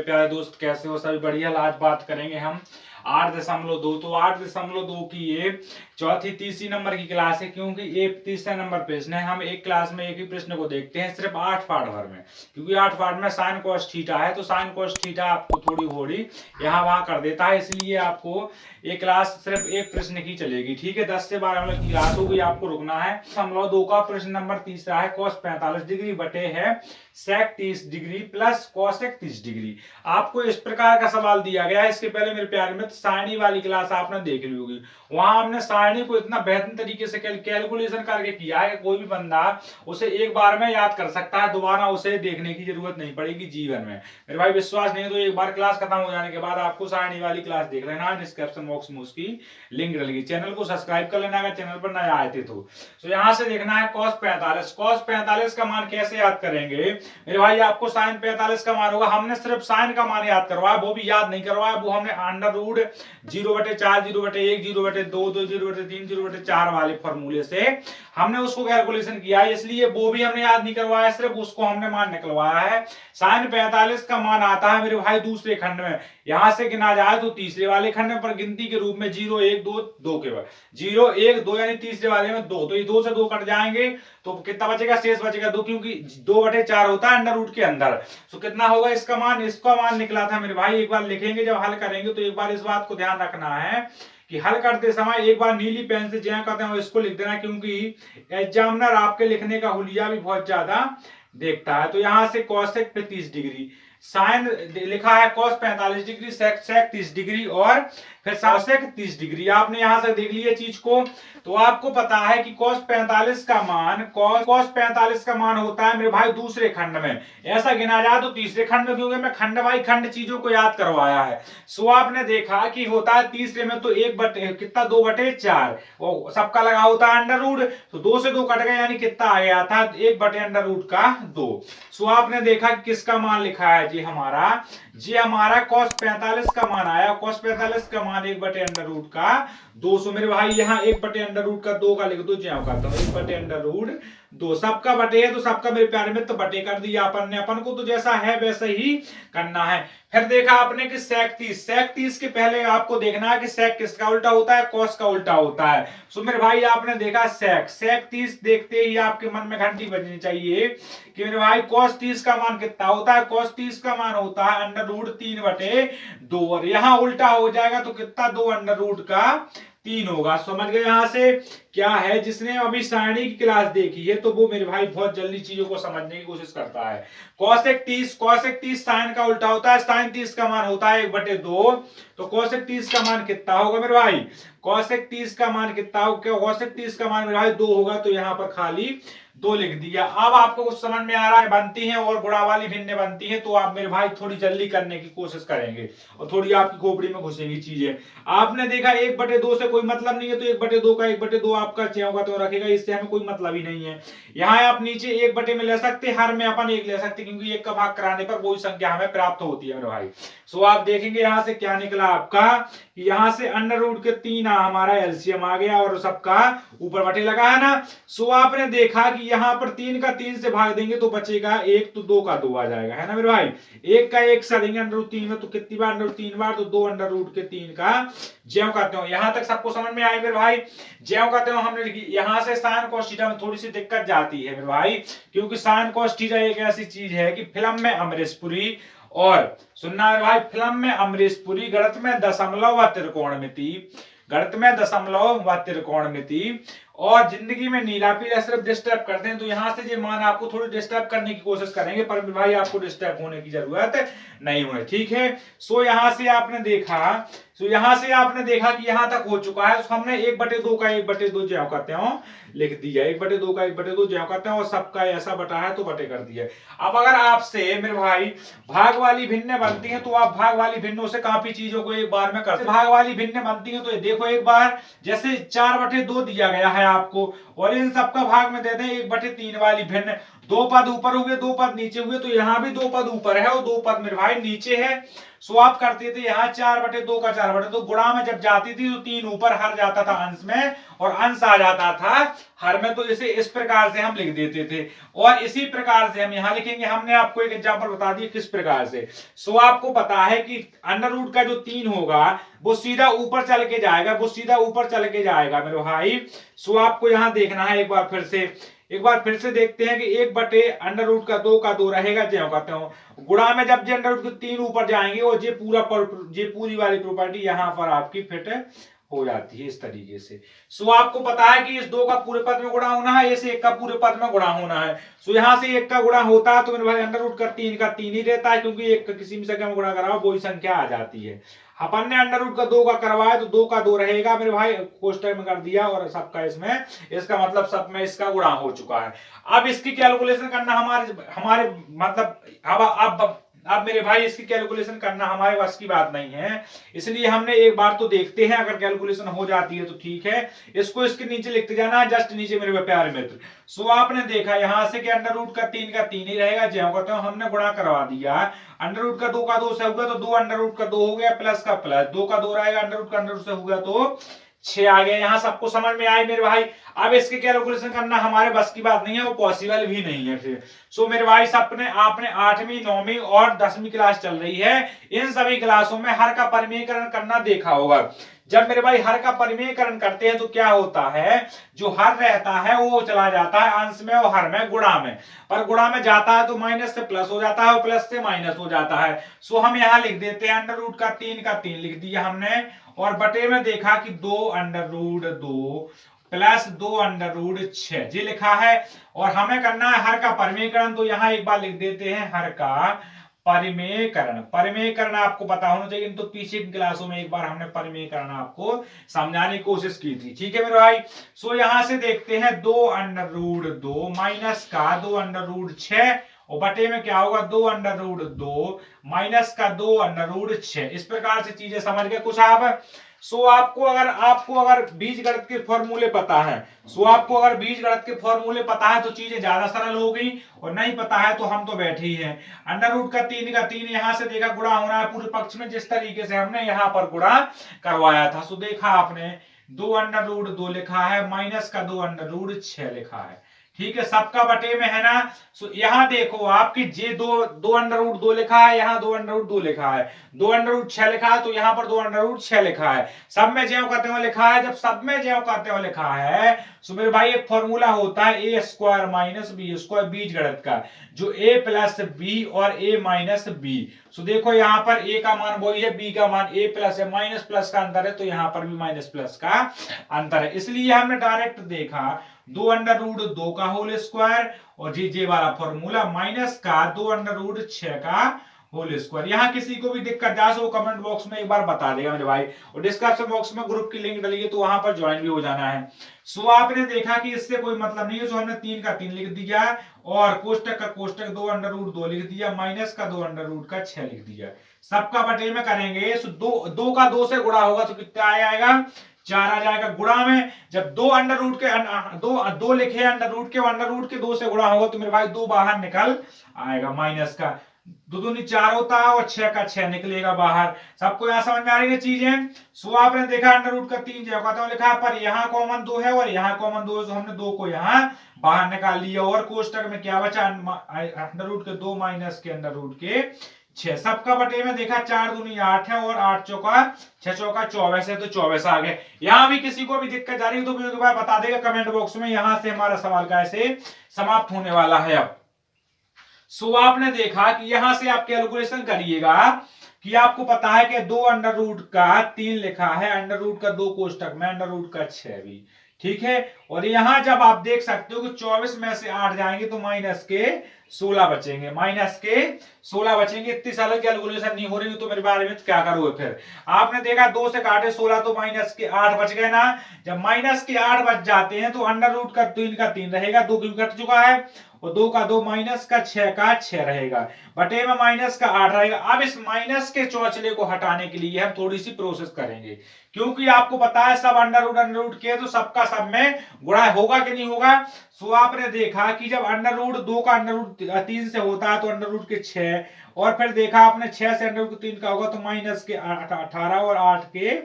मेरे प्यारे दोस्त, कैसे हो? सभी बढ़िया। आज बात करेंगे हम 8.2। तो 8.2 की ये चौथी तीसरी नंबर की क्लास है, क्योंकि ये तीसरा नंबर प्रश्न है। हम एक क्लास में एक ही प्रश्न को देखते हैं, सिर्फ 8 पार्ट भर में, क्योंकि 8 पार्ट में साइन कॉस थीटा है, तो साइन कॉस थीटा आपको थोड़ी थोड़ी यहाँ वहां कर देता है, इसलिए आपको ये क्लास सिर्फ एक प्रश्न की चलेगी। ठीक है, 10 से 12 मिनट की क्लास होगी, आपको रुकना है। 8.2 का प्रश्न नंबर तीसरा है, कॉस 45 डिग्री बटे है सेक 30 डिग्री प्लस कॉसेक 30 डिग्री। आपको इस प्रकार का सवाल दिया गया है। इसके पहले मेरे प्यारे मित्र सारणी वाली क्लास आपने देख ली होगी, वहां हमने सारणी को इतना बेहतरीन तरीके से कैलकुलेशन करके किया है कि कोई भी बंदा उसे एक बार में याद कर सकता है, दोबारा उसे देखने की जरूरत नहीं पड़ेगी जीवन में। मेरे भाई विश्वास नहीं है तो एक बार क्लास खत्म हो जाने के बाद आपको सारणी वाली क्लास देख लेना है, डिस्क्रिप्शन बॉक्स में उसकी लिंक डलेगी। चैनल को सब्सक्राइब कर लेना अगर चैनल पर नया आए थे तो। यहां से देखना है कॉस 45। कॉस 45 का मान कैसे याद करेंगे मेरे भाई? आपको साइन 45 का मान होगा, हमने सिर्फ साइन का मान याद करवाया, वो भी याद नहीं करवाया, वो हमने अंडर रूट 0/4 0/1 0/2 2 0/3 0/4 वाले फॉर्मूले से हमने उसको कैलकुलेशन किया है, इसलिए वो भी हमने याद नहीं करवाया, सिर्फ उसको हमने मान निकलवाया है। साइन 45 का मान आता है मेरे भाई दूसरे खंड में, यहां से गिना जाए तो तीसरे वाले खंड में, पर गिनती के रूप में 0 1 2 2 के बाद 0 1 2 यानी तीसरे वाले में 2, तो ये 2 से 2 कट जाएंगे तो कितना बचेगा? शेष बचेगा 2, क्योंकि 2/4 होता है अंडर रूट के अंदर। तो कितना होगा इसका मान? इसका मान निकला था मेरे भाई, एक बार लिखेंगे जब हल करेंगे तो एक बार इस बात को ध्यान रखना है कि हल करते समय एक बार नीली पेन से जहाँ कहते हैं इसको लिख देना, क्योंकि एग्जामिनर आपके लिखने का हुलिया भी बहुत ज्यादा देखता है। तो यहां से कॉसेक पे 30 डिग्री, साइन लिखा है कॉस 45 डिग्री, सेक 30 डिग्री और फिर कॉसेक 30 डिग्री। आपने यहां से देख लिया चीज को, तो आपको पता है कि कॉस 45 का मान कॉस 45 का मान होता है मेरे भाई दूसरे खंड में, ऐसा गिना जाए तो तीसरे खंड में, क्योंकि मैं खंड बाई खंड चीजों को याद करवाया है। सो आपने देखा कि होता है तीसरे में तो 1 बटे कितना 2/4 और सबका लगा होता है अंडर रूट, तो 2 से 2 कट गए यानी कितना आ गया था 1/√2 का 2। सो आपने देखा कि किसका मान लिखा है जी हमारा cos 45 का मान आया। cos 45 का मान 1/√2 का 200 मेरे भाई, यहाँ 1/√2 का 2 का लिख दो, ज्यादा करता हूँ 1/√2। सबका बटे है तो सबका मेरे प्यारे में तो बटे कर दिया अपन ने, अपन को तो जैसा है वैसा ही करना है। फिर देखा आपने कि सेक 30 के पहले आपको देखना है कि सेक किसका उल्टा होता है? कॉस का उल्टा होता है। सो मेरे भाई आपने देखा सेक 30 देखते ही आपके मन में घंटी बजनी चाहिए कि मेरे भाई cos 30 का मान कितना होता है? cos 30 का मान होता है √3/2 और यहाँ उल्टा हो जाएगा तो कितना 2√3 होगा। समझ गए? यहाँ से क्या है, जिसने अभी सारणी की क्लास देखी है तो वो मेरे भाई बहुत जल्दी चीजों को समझने की कोशिश करता है। कॉसेक 30 साइन का उल्टा होता है, साइन 30 का मान होता है 1/2, तो कॉसेक 30 का मान कितना होगा मेरे भाई? कॉसेक 30 का मान कितना होगा? कॉसेक 30 का मान मेरे भाई 2 होगा, तो यहाँ पर खाली 2 लिख दिया। अब आपको कुछ समझ में आ रहा है? बनती है और गुणा वाली भिन्न बनती है, तो आप मेरे भाई थोड़ी जल्दी करने की कोशिश करेंगे और थोड़ी आपकी खोपड़ी में घुसेंगी चीजें। आपने देखा 1/2 से कोई मतलब नहीं है, तो 1/2 का 1/2 आपका होगा तो रखेगा, इससे हमें कोई मतलब ही नहीं है। यहाँ आप नीचे 1 में ले सकते, हर में अपन 1 ले सकते, क्योंकि 1 का भाग कराने पर वही संख्या हमें प्राप्त होती है मेरे भाई। सो आप देखेंगे यहाँ से क्या निकला आपका, यहाँ से √3 हमारा एलसीएम आ गया और सबका ऊपर बटे लगा है ना। सो आपने देखा कि यहाँ पर 3 का 3 से भाग देंगे तो बचेगा 1, तो 2 का 2 आ जाएगा, है ना मेरे भाई। 1 का 1 से देंगे √3 में तो कितनी बार? √3 बार, तो 2√3 का ज्यों करते हो। यहाँ तक सबको समझ में आए मेरे भाई? ज्यों करते हो हमने लिखी। यहाँ से साइन कॉस थीटा में थोड़ी सी दिक्कत जाती है मेरे भाई, क्योंकि साइन कॉस थीटा एक ऐसी चीज है कि फिल्म में अमरीश पुरी और सुनना मेरे भाई, फिल्म में अमरीश पुरी, गणित में दशमलव व त्रिकोणमिति, गणित में दशमलव व त्रिकोणमिति और जिंदगी में नीला पीला सिर्फ डिस्टर्ब करते हैं। तो यहाँ से ये मान आपको थोड़ी डिस्टर्ब करने की कोशिश करेंगे, पर भाई आपको डिस्टर्ब होने की जरूरत नहीं है, ठीक है। सो यहाँ से आपने देखा कि यहाँ तक हो चुका है, तो हमने 1/2 का 1/2 ज्यों करते हो लिख दिया, 1/2 का 1/2 ज्यों करते हैं और सबका ऐसा बटा है तो बटे कर दिया। अब अगर आपसे मेरे भाई भाग वाली भिन्न बनती है तो आप भाग वाली भिन्नों से काफी चीजों को एक बार में करते। भाग वाली भिन्न बनती है तो देखो एक बार, जैसे 4/2 दिया गया है आपको और इन सबका भाग में दे दें 1/3 वाली भिन्न, दो पद ऊपर हुए, दो पद नीचे हुए, तो यहाँ भी दो पद ऊपर है और दो पद मेरे भाई नीचे है। सो आप करते थे यहाँ 4/2 का 4/2, तो गुणा में जब जाती थी तो 3 ऊपर हर जाता था अंश में और अंश आ जाता था हर में, तो इसे इस प्रकार से हम लिख देते थे। और इसी प्रकार से हम यहाँ लिखेंगे। हमने आपको एक एग्जांपल बता दिया किस प्रकार से। सो आपको पता है कि अंडर रूट का जो 3 होगा वो सीधा ऊपर चल के जाएगा, वो सीधा ऊपर चल के जाएगा मेरे भाई। सो आपको यहाँ देखना है एक बार फिर से देखते हैं कि 1/√2 का 2 रहेगा, ज्यों कहते हो गुणा में जब अंडर रूट के 3 ऊपर जाएंगे और ये पूरी वाली प्रॉपर्टी यहाँ पर आपकी फिट हो जाती है इस तरीके से। सो आपको पता है कि इस 2 का पूरे पद में गुणा होना है, इस 1 का पूरे पद में गुणा होना है। सो यहाँ से 1 का गुणा होता है तो मेरे भाई अंडर रूट का 3 का 3 ही रहता है, क्योंकि 1 का किसी भी संख्या में गुणा कराओ वही संख्या आ जाती है। अपन ने अंडर रूट का 2 का करवाया तो 2 का 2 रहेगा मेरे भाई, कोष्टक में कर दिया और सबका इसमें, इसका मतलब सब में इसका गुणा हो चुका है। अब इसकी कैलकुलेशन करना हमारे मतलब अब मेरे भाई इसकी कैलकुलेशन करना हमारे बस की बात नहीं है, इसलिए हमने एक बार तो देखते हैं, अगर कैलकुलेशन हो जाती है तो ठीक है। इसको इसके नीचे लिखते जाना है, जस्ट नीचे मेरे प्यारे मित्र। सो आपने देखा यहां से कि अंडर रूट का 3 का 3 ही रहेगा, ज्यों कहते हो हमने गुणा करवा दिया। अंडर रूट का 2 का 2 से होगा तो 2 अंडर रूट का 2 हो गया, प्लस का प्लस 2 का 2 रहेगा, अंडर रूट का अंडर रूट से होगा तो 6 आ गया। यहाँ सबको समझ में आए मेरे भाई। अब इसके कैलकुलेशन करना हमारे बस की बात नहीं है, वो पॉसिबल भी नहीं है फिर। सो मेरे भाई आपने 8वीं 9वीं और 10वीं क्लास चल रही है, इन सभी क्लासों में हर का परिमेयकरण करना देखा होगा। जब मेरे भाई हर का परिमेयकरण करते हैं तो क्या होता है, जो हर रहता है वो चला जाता है अंश में और हर में गुणा में, पर गुणा में जाता है तो माइनस से प्लस हो जाता है और प्लस से माइनस हो जाता है। सो हम यहाँ लिख देते हैं अंडर रूट का 3 का 3 लिख दिया हमने, और बटे में देखा कि 2√2 प्लस 2√6 जी लिखा है। और हमें करना है हर का परिमेयकरण, तो यहाँ एक बार लिख देते हैं हर का परिमेयकरण आपको पता होना चाहिए, तो पीछे की क्लासों में एक बार हमने परिमेयकरण आपको समझाने की कोशिश की थी, ठीक है मेरे भाई। सो यहां से देखते हैं 2√2 माइनस का 2√6 और बटे में क्या होगा 2√2 माइनस का 2√6। इस प्रकार से चीजें समझ गए कुछ आप। सो आपको अगर बीजगणित के फॉर्मूले पता है, तो चीजें ज्यादा सरल हो गई, और नहीं पता है तो हम तो बैठे ही हैं। अंडर रूट का 3 का 3 यहां से देखा गुणा होना है पूरे पक्ष में, जिस तरीके से हमने यहाँ पर गुणा करवाया था। सो देखा आपने 2√2 लिखा है माइनस का 2√6 लिखा है, ठीक है, सबका बटे में है ना। सो यहाँ देखो आपकी जे 2√2 लिखा है, यहाँ 2√2 लिखा है, 2√6 लिखा है, तो यहाँ पर 2√6 लिखा है। सब में ज्यों करते हुए लिखा है, जब सब में ज्यों करते हुए लिखा है सो मेरे भाई एक फॉर्मूला होता है a² माइनस b² बीजगणित का, जो a प्लस बी और a माइनस बी। सो देखो यहाँ पर a का मान वही है, b का मान a प्लस है, माइनस प्लस का अंतर है, तो यहाँ पर भी माइनस प्लस का अंतर है। इसलिए हमने डायरेक्ट देखा 2√2 का होल स्क्वायर और जे वाला फॉर्मूला माइनस का 2√6 का होल स्क्वायर। यहाँ किसी को भी दिक्कत जा सो कमेंट बॉक्स में एक बार बता देगा मेरे भाई, और डिस्क्रिप्शन बॉक्स में ग्रुप की लिंक डली है तो वहां पर ज्वाइन भी हो जाना है। सो आपने देखा कि इससे कोई मतलब नहीं है, सो हमने 3 का 3 लिख दिया और कोष्टक का कोष्टक 2√2 लिख दिया, माइनस का 2√6 लिख दिया। सबका बटे में करेंगे, सो 2 का 2 से गुणा होगा तो कितना आएगा 4 आ जाएगा। गुणा में जब 2 लिखे अंडर रूट के 2 से गुणा होगा तो मेरे भाई 2 बाहर निकल आएगा, माइनस का 2 दूनी 4 होता है और 6 का 6 निकलेगा बाहर। सबको यहाँ समझ में आ रही है चीजें। सो आपने देखा अंडर रूट का 3 जो लिखा, पर यहाँ कॉमन 2 है और यहाँ कॉमन 2 है, तो हमने 2 को यहाँ बाहर निकाल लिया, और कोष्टक में क्या बचा अंडर रूट के 2 माइनस के अंडर रूट के 6। सबका बटे में देखा 4 दूनी 8 है और 8 चौका 6 चौका 24 है, तो 24 आ गए। यहाँ भी किसी को भी दिक्कत जा रही है तो वीडियो के बाद बता देगा कमेंट बॉक्स में। यहाँ से हमारा सवाल कैसे समाप्त होने वाला है अब। सो आपने देखा कि यहां से आप कैलकुलेशन करिएगा कि आपको पता है कि 2√3 लिखा है, अंडर रूट का 2 कोष्टक में अंडर रूट का 6 भी, ठीक है। और यहां जब आप देख सकते हो कि 24 में से 8 जाएंगे तो माइनस के 16 बचेंगे, इतनी साल कैलकुलेशन नहीं हो रही तो मेरे बारे में क्या करोगे फिर। आपने देखा 2 से काटे 16 तो माइनस के 8 बच गए ना। जब माइनस के 8 बच जाते हैं तो अंडर रूट का 3 का 3 रहेगा, 2 क्यों कट चुका है, और 2 का 2 माइनस का 6 का 6 रहेगा, बटे में माइनस का 8 रहेगा। अब इस माइनस के चौचले को हटाने के लिए हम थोड़ी सी प्रोसेस करेंगे। क्योंकि आपको पता है सब अंडर रूट के तो सबका सब में गुणा होगा कि नहीं होगा। सो आपने देखा कि जब अंडर रूट 2 का अंडर रूट 3 से होता है तो अंडर रूट के 6, और फिर देखा आपने 6 से अंडर रूट 3 का होगा तो माइनस के 18 और 8 के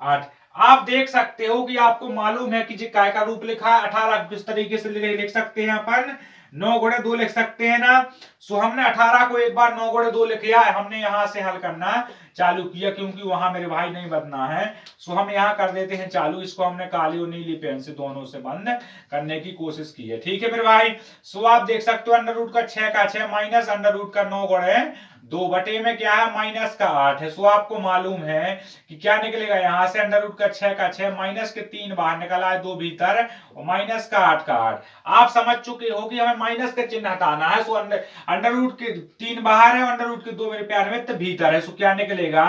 8। आप देख सकते हो कि आपको मालूम है कि जी काय का रूप लिखा है 18 किस तरीके से लिख सकते हैं अपन 9 गुणे 2 लिख सकते हैं ना। सो हमने 18 को एक बार 9 गुणे 2 लिख लिया, हमने यहां से हल करना चालू किया क्योंकि वहां मेरे भाई नहीं बनना है। सो हम यहां कर देते हैं चालू, इसको हमने काली और नीली पेन से दोनों से बंद करने की कोशिश की है, ठीक है मेरे भाई। सो आप देख सकते हो अंडर रूट का 6 का 6 माइनस अंडर रूट का 9 गुणे 2 बटे में क्या है माइनस का 8 है। सो आपको मालूम है कि क्या निकलेगा, यहां से अंडर रूट का 6 का 6 माइनस के 3 बाहर निकला है 2 भीतर और माइनस का 8 का 8। आप समझ चुके हो कि हमें माइनस का चिन्ह हटाना है। सो अंडर रूट के 3 बाहर है, अंडर रूट के 2 मेरे प्यारे मित्र भीतर है। सो क्या निकलेगा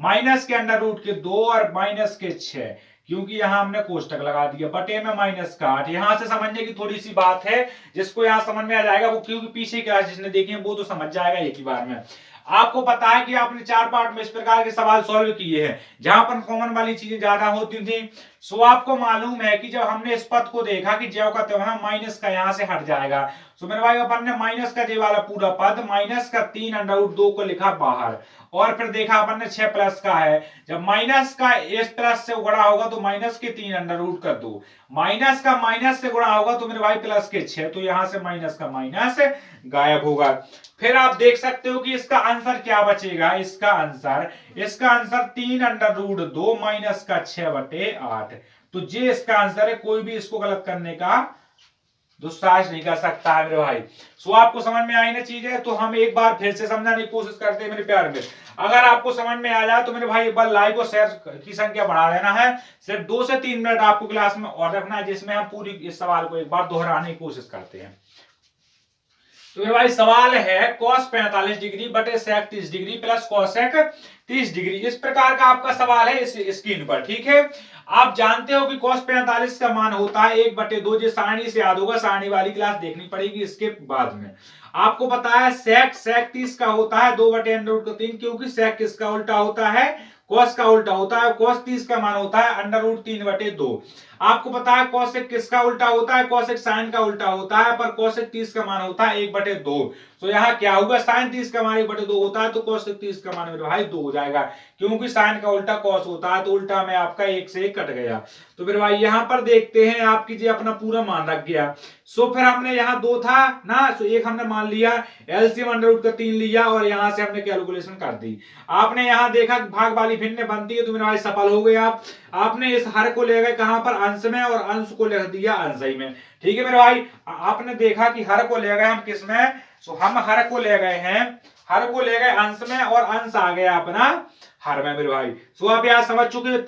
माइनस के अंडर रूट के 2 और माइनस के 6, क्योंकि यहां हमने कोष्टक लगा दिया बटे में माइनस का 8। यहां से समझने की थोड़ी सी बात है, जिसको यहां समझ में आ जाएगा वो, क्योंकि पीछे क्लास जिसने देखी है वो तो समझ जाएगा एक ही बार में। आपको पता है कि आपने 4 पार्ट में इस प्रकार के सवाल सॉल्व किए हैं जहां पर कॉमन वाली चीजें ज्यादा होती थी। सो आपको मालूम है कि जब हमने इस पद को देखा कि ज्यों का त्यों माइनस का यहां से हट जाएगा। सो मेरे भाई अपन ने माइनस का जे वाला पूरा पद माइनस का 3 अंडर रूट 2 को लिखा बाहर, और फिर देखा अपन ने 6 प्लस का है, जब माइनस का इस प्लस से गुणा होगा तो माइनस के 3 अंडर रूट का 2, माइनस का माइनस से गुणा होगा तो मेरे भाई प्लस के 6, तो यहां से माइनस का माइनस गायब होगा। फिर आप देख सकते हो कि इसका आंसर क्या बचेगा, इसका आंसर 3 अंडर रूट 2 माइनस का 6 बटे 8। तो ये इसका आंसर है, कोई भी इसको गलत करने का दुस्साहस नहीं कर सकता है मेरे भाई। सो आपको समझ में आई ना चीजें, तो हम एक बार फिर से समझाने की कोशिश करते हैं मेरे प्यार में। अगर आपको समझ में आ जाए तो मेरे भाई एक बार लाइक और शेयर की संख्या बढ़ा देना है। सिर्फ 2 से 3 मिनट आपको क्लास में और रखना है, जिसमें हम पूरी इस सवाल को एक बार दोहराने की कोशिश करते हैं। तो मेरे भाई सवाल है cos 45 डिग्री बटे sec 30 degree plus cosec 30 degree. इस प्रकार का आपका सवाल है इस स्क्रीन पर, ठीक है। आप जानते हो कि cos 45 का मान होता है 1/2, जो सारणी से याद होगा, सारणी वाली क्लास देखनी पड़ेगी इसके बाद में। आपको पता है sec 30 का होता है 2/√3, क्योंकि sec किसका उल्टा होता है, cos का उल्टा होता है। cos 30 का मान होता है √3/2। आपको पता है cosec किसका उल्टा होता है, cosec sin का उल्टा होता है, पर cosec 30 का मान होता है 1/2। तो यहाँ क्या होगा, sin 30 का मान 1/2 होता है तो cosec 30 का मान मेरे भाई 2 हो जाएगा, क्योंकि sin का उल्टा cos होता है, तो उल्टा में आपका 1 से 1 कट गया। तो मेरे भाई यहाँ पर देखते हैं आप कीजिए अपना पूरा मान रख गया। सो फिर हमने यहाँ 2 था ना, सो 1 हमने मान लिया, एलसीएम √3 लिया और यहाँ से हमने कैलकुलेशन कर दी। आपने यहाँ देखा कि भाग वाली भिन्न बनती है, तो मेरे भाई सफल हो गए आप। आपने इस हर को ले गए कहां पर, अंश में, और अंश को लिख दिया अंशई में, ठीक है मेरे भाई। आपने देखा कि हर को ले गए हम किस में, सो हम हर को ले गए हैं, हर को ले गए अंश में, और अंश आ गया अपना हर में मेरे भाई। सो आप यहाँ समझ चुके हो,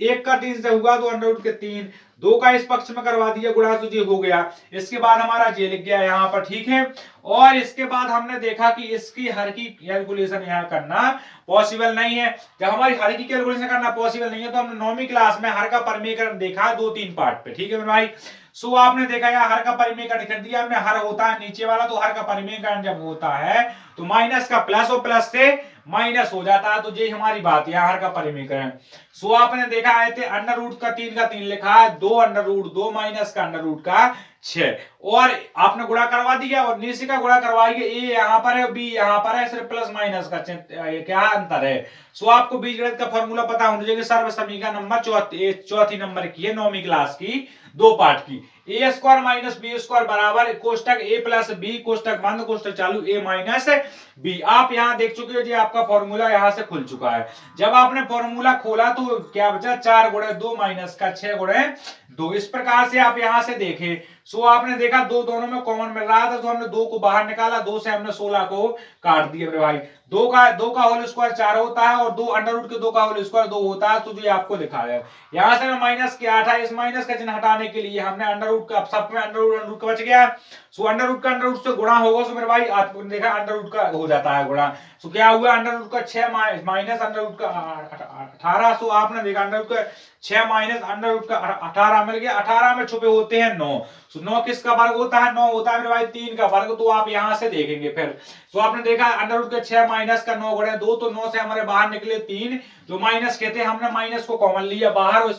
1 का 3 से हुआ तो √3, 2 का इस पक्ष में करवा दिया गुणा, तो ये हो गया। इसके बाद हमारा जे लिख गया यहाँ पर, ठीक है। और इसके बाद हमने देखा कि इसकी हर की कैलकुलेशन यहाँ करना पॉसिबल नहीं है। जब हमारी हर की कैलकुलेशन करना पॉसिबल नहीं है तो हमने 9वीं क्लास में हर का परिमेयकरण देखा 2-3 पार्ट पे, ठीक है मेरे भाई। सो आपने देखा यार हर का परिमेयकरण कर दिया हमने, हर होता है नीचे वाला, तो हर का परिमेयकरण जब होता है तो माइनस का प्लस और प्लस से माइनस हो जाता है, तो ये हमारी बात है हर का परिमेयकरण। सो आपने देखा आए थे √3 का 3 लिखा है, 2 √2 माइनस का √6, और आपने गुणा करवा दिया, और नीचे का गुणा करवाइए, ए यहाँ पर है बी यहाँ पर है, सिर्फ प्लस माइनस का क्या अंतर है। सो आपको बीजगणित का फॉर्मूला पता होना चाहिए, सर्व समीकरण नंबर चौथी नंबर की है 9वीं क्लास की, 2 पार्ट की। a² - b² बराबर कोष्टक a प्लस b कोष्टक बंद कोष्टक चालू a माइनस b। आप यहाँ देख चुके हो जी, आपका फॉर्मूला यहाँ से खुल चुका है। जब आपने फॉर्मूला खोला तो क्या बचा, 4 × 2 माइनस का 6 × 2। इस प्रकार से आप यहाँ से देखें। सो आपने देखा 2 दोनों में कॉमन मिल रहा था, तो हमने 2 को बाहर निकाला, 2 से हमने 16 को काट दिया मेरे भाई। 2 का होल स्क्वायर 4 होता है, और 2 √2 का होल स्क्वायर 2 होता है, तो जो आपको लिखा है यहाँ से माइनस के 8 है। इस माइनस का चिन्ह हटाने के लिए हमने √√ का सब में √√ का बच गया। सो √√ का √√ से गुणा होगा, सो मेरे भाई आपने देखा √√ का हो जाता है गुणा। सो क्या हुआ, √√ का 6 माइनस √√ का 18। सो आपने देखा √√ का 6 माइनस √√ का 18 मिल गया। 18 में छुपे होते हैं 9। सो 9 किसका वर्ग होता है, 9 होता है मेरे भाई 3 का वर्ग। तो आप यहां से देखेंगे फिर। सो आपने देखा √√ का 6 माइनस का 9 गुणे 2 तो 9 से हमारे बाहर निकले 3, जो माइनस के थे हमने माइनस को कॉमन लिया बाहर।